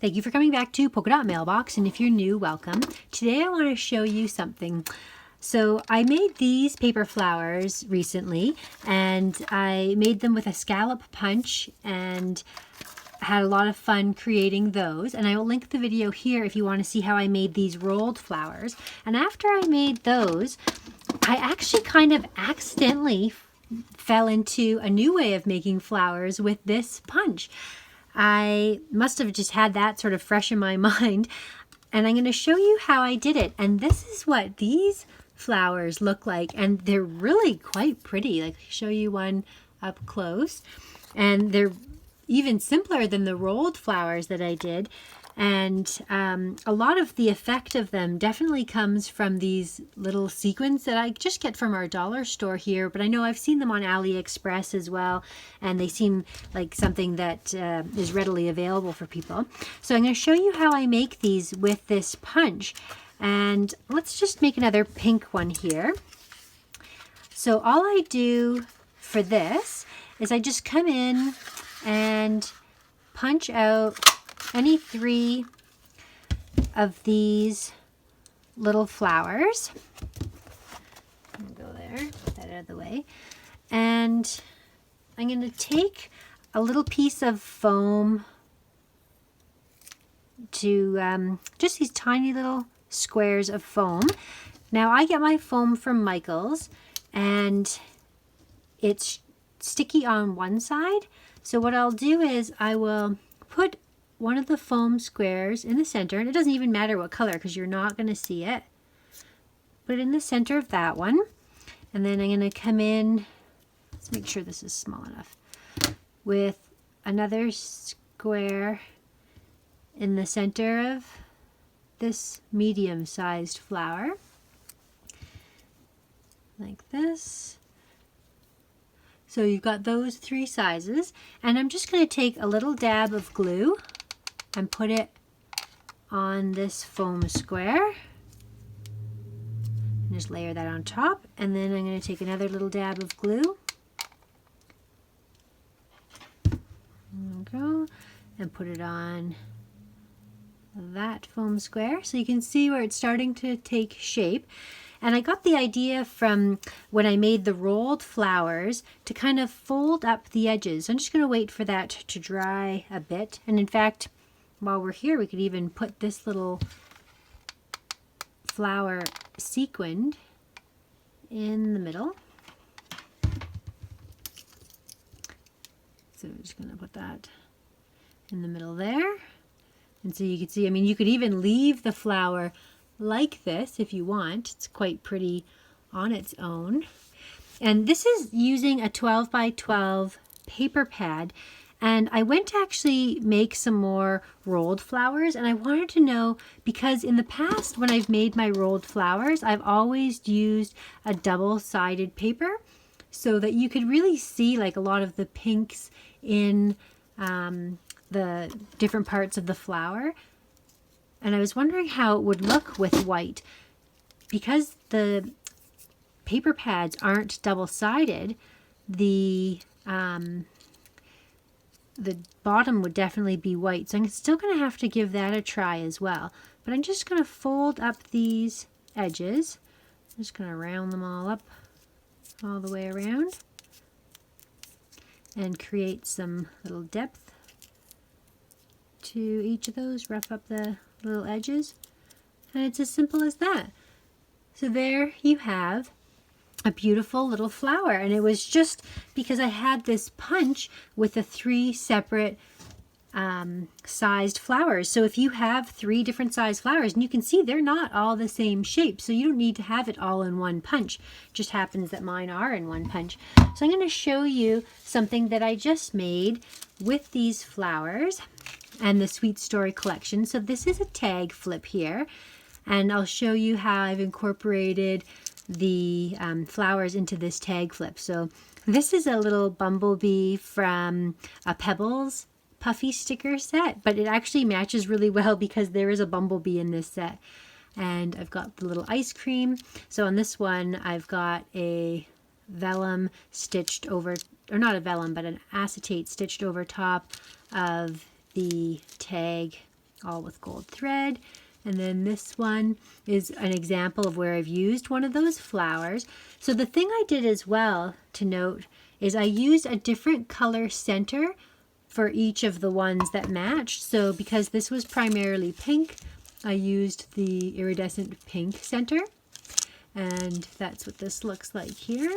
Thank you for coming back to Polka Dot Mailbox, and if you're new, welcome. Today I want to show you something. So I made these paper flowers recently, and I made them with a scallop punch and had a lot of fun creating those. And I will link the video here if you want to see how I made these rolled flowers. And after I made those, I actually kind of accidentally fell into a new way of making flowers with this punch. I must have just had that sort of fresh in my mind, and I'm going to show you how I did it. And this is what these flowers look like, and they're really quite pretty. Like, I'll show you one up close, and they're even simpler than the rolled flowers that I did. And a lot of the effect of them definitely comes from these little sequins that I just get from our dollar store here, but I know I've seen them on AliExpress as well, and they seem like something that is readily available for people. So I'm going to show you how I make these with this punch. And let's just make another pink one here. So all I do for this is I just come in and punch out any 3 of these little flowers. Go there, put that out of the way. And I'm going to take a little piece of foam to just these tiny little squares of foam. Now I get my foam from Michael's, and it's sticky on one side. So what I'll do is I will put one of the foam squares in the center, and it doesn't even matter what color because you're not going to see it. Put it in the center of that one, and then I'm going to come in, let's make sure this is small enough, with another square in the center of this medium-sized flower, like this. So you've got those 3 sizes, and I'm just going to take a little dab of glue and put it on this foam square. And just layer that on top, and then I'm going to take another little dab of glue. There we go. And put it on that foam square, so you can see where it's starting to take shape. And I got the idea from when I made the rolled flowers to kind of fold up the edges. I'm just going to wait for that to dry a bit. And in fact, while we're here, we could even put this little flower sequined in the middle. So I'm just going to put that in the middle there. And so you can see, I mean, you could even leave the flower like this if you want. It's quite pretty on its own. And this is using a 12 by 12 paper pad. And I went to actually make some more rolled flowers, and I wanted to know, because in the past when I've made my rolled flowers, I've always used a double-sided paper so that you could really see like a lot of the pinks in the different parts of the flower. And I was wondering how it would look with white. Because the paper pads aren't double-sided, the bottom would definitely be white. So I'm still going to have to give that a try as well. But I'm just going to fold up these edges. I'm just going to round them all up all the way around and create some little depth to each of those, rough up the little edges, and it's as simple as that. So there you have a beautiful little flower, and it was just because I had this punch with the 3 separate sized flowers. So if you have 3 different sized flowers, and you can see they're not all the same shape, so you don't need to have it all in one punch. It just happens that mine are in one punch. So I'm going to show you something that I just made with these flowers and the Sweet Story collection. So this is a tag flip here, and I'll show you how I've incorporated the flowers into this tag flip. So this is a little bumblebee from a Pebbles puffy sticker set, but it actually matches really well because there is a bumblebee in this set. And I've got the little ice cream. So on this one, I've got a vellum stitched over, or not a vellum, but an acetate stitched over top of the tag all with gold thread. And then this one is an example of where I've used one of those flowers. So the thing I did as well to note is I used a different color center for each of the ones that matched. So because this was primarily pink, I used the iridescent pink center. And that's what this looks like here.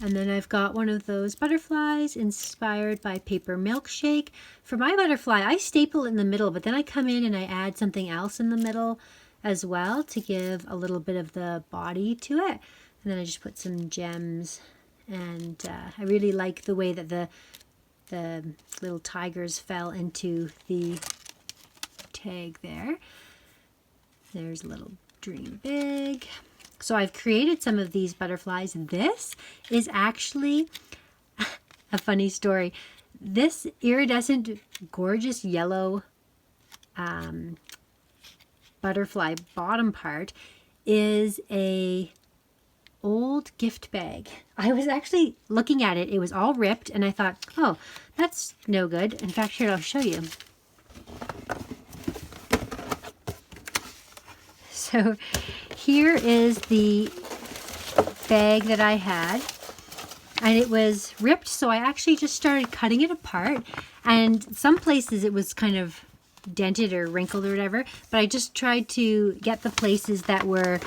And then I've got one of those butterflies inspired by Paper Milkshake. For my butterfly, I staple it in the middle, but then I come in and I add something else in the middle as well to give a little bit of the body to it. And then I just put some gems. And I really like the way that the little tigers fell into the tag there. There's a little dream big. So I've created some of these butterflies. This is actually a funny story. This iridescent, gorgeous yellow butterfly bottom part is a old gift bag. I was actually looking at it. It was all ripped and I thought, oh, that's no good. In fact, here, I'll show you. So here is the bag that I had, and it was ripped, so I actually just started cutting it apart, and some places it was kind of dented or wrinkled or whatever, but I just tried to get the places that were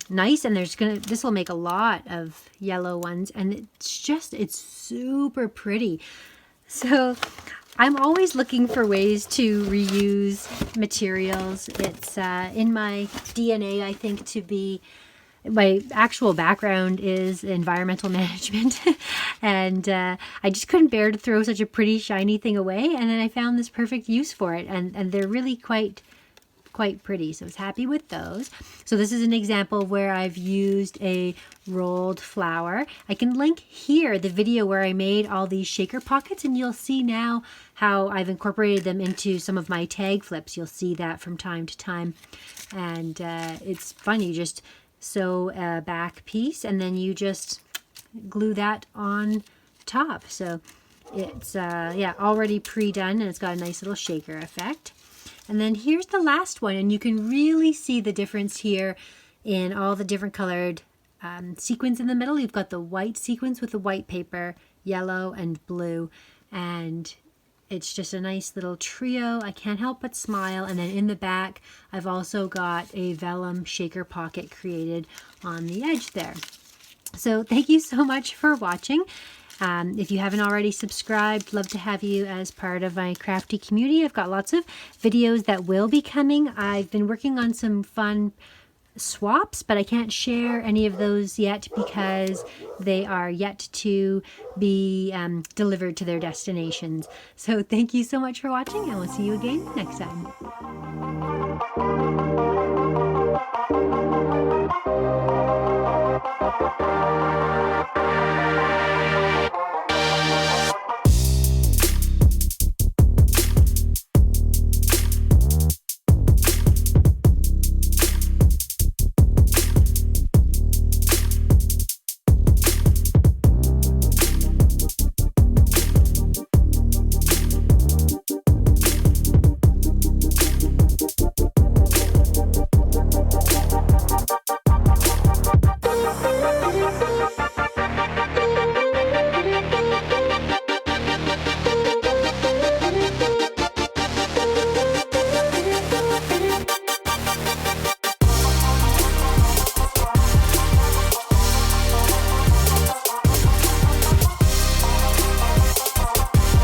nice, and this will make a lot of yellow ones, and it's super pretty. So I'm always looking for ways to reuse materials. It's in my DNA, I think, to be, my actual background is environmental management. And I just couldn't bear to throw such a pretty shiny thing away. And then I found this perfect use for it. And they're really quite pretty. So I was happy with those. So this is an example where I've used a rolled flower. I can link here the video where I made all these shaker pockets, and you'll see now how I've incorporated them into some of my tag flips. You'll see that from time to time. And it's fun. You just sew a back piece and then you just glue that on top. So it's yeah, already pre-done, and it's got a nice little shaker effect. And then here's the last one, and you can really see the difference here in all the different colored sequins in the middle. You've got the white sequins with the white paper, yellow and blue, and it's just a nice little trio. I can't help but smile. And then in the back, I've also got a vellum shaker pocket created on the edge there. So thank you so much for watching. If you haven't already subscribed, love to have you as part of my crafty community. I've got lots of videos that will be coming. I've been working on some fun swaps, but I can't share any of those yet because they are yet to be delivered to their destinations. So thank you so much for watching, and we'll see you again next time.